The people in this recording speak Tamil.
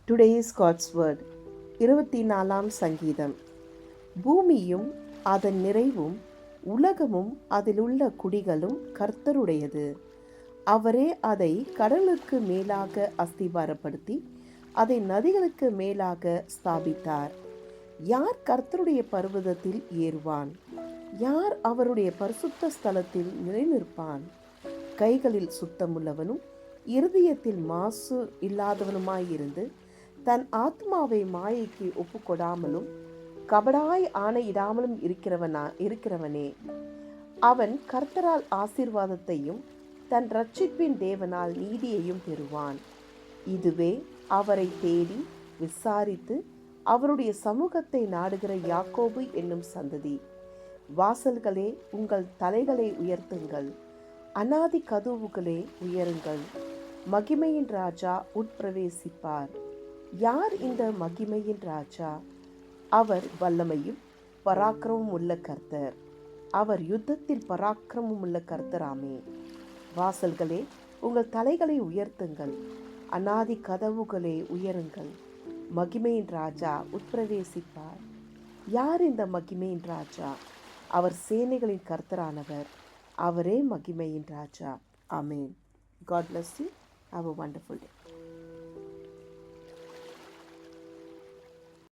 டுடேஸ் காட்ஸ் வேர்ட் 24ஆம் சங்கீதம். பூமியும் அதன் நிறைவும் உலகமும் அதிலுள்ள குடிகளும் கர்த்தருடையது. அவரே அதை கடலுக்கு மேலாக அஸ்திபாரப்படுத்தி அதை நதிகளுக்கு மேலாக ஸ்தாபித்தார். யார் கர்த்தருடைய பர்வதத்தில் ஏறுவான்? யார் அவருடைய பரிசுத்த ஸ்தலத்தில் நிலைநிற்பான்? கைகளில் சுத்தமுள்ளவனும் இருதயத்தில் மாசு இல்லாதவனுமாயிருந்து தன் ஆத்மாவை மாயைக்கு ஒப்புக்கொடாமலும் கபடாய் ஆணையிடாமலும் இருக்கிறவனே. அவன் கர்த்தரால் ஆசீர்வாதத்தையும் தன் இரட்சிப்பின் தேவனால் நீதியையும் பெறுவான். இதுவே அவரை தேடி விசாரித்து அவருடைய சமூகத்தை நாடுகிற யாக்கோபு என்னும் சந்ததி. வாசல்களே, உங்கள் தலைகளை உயர்த்துங்கள், அநாதி கதவுகளே உயருங்கள். மகிமையின் ராஜா உட்பிரவேசிப்பார். யார் இந்த மகிமையின் ராஜா? அவர் வல்லமையும் பராக்கிரமும் உள்ள கர்த்தர். அவர் யுத்தத்தில் பராக்கிரமும் உள்ள கர்த்தராமே. வாசல்களே, உங்கள் தலைகளை உயர்த்துங்கள், அநாதி கதவுகளே உயருங்கள். மகிமையின் ராஜா உட்பிரவேசிப்பார். யார் இந்த மகிமையின் ராஜா? அவர் சேனைகளின் கர்த்தரானவர். அவரே மகிமையின் ராஜா. ஆமேன். God bless you. Have a wonderful day.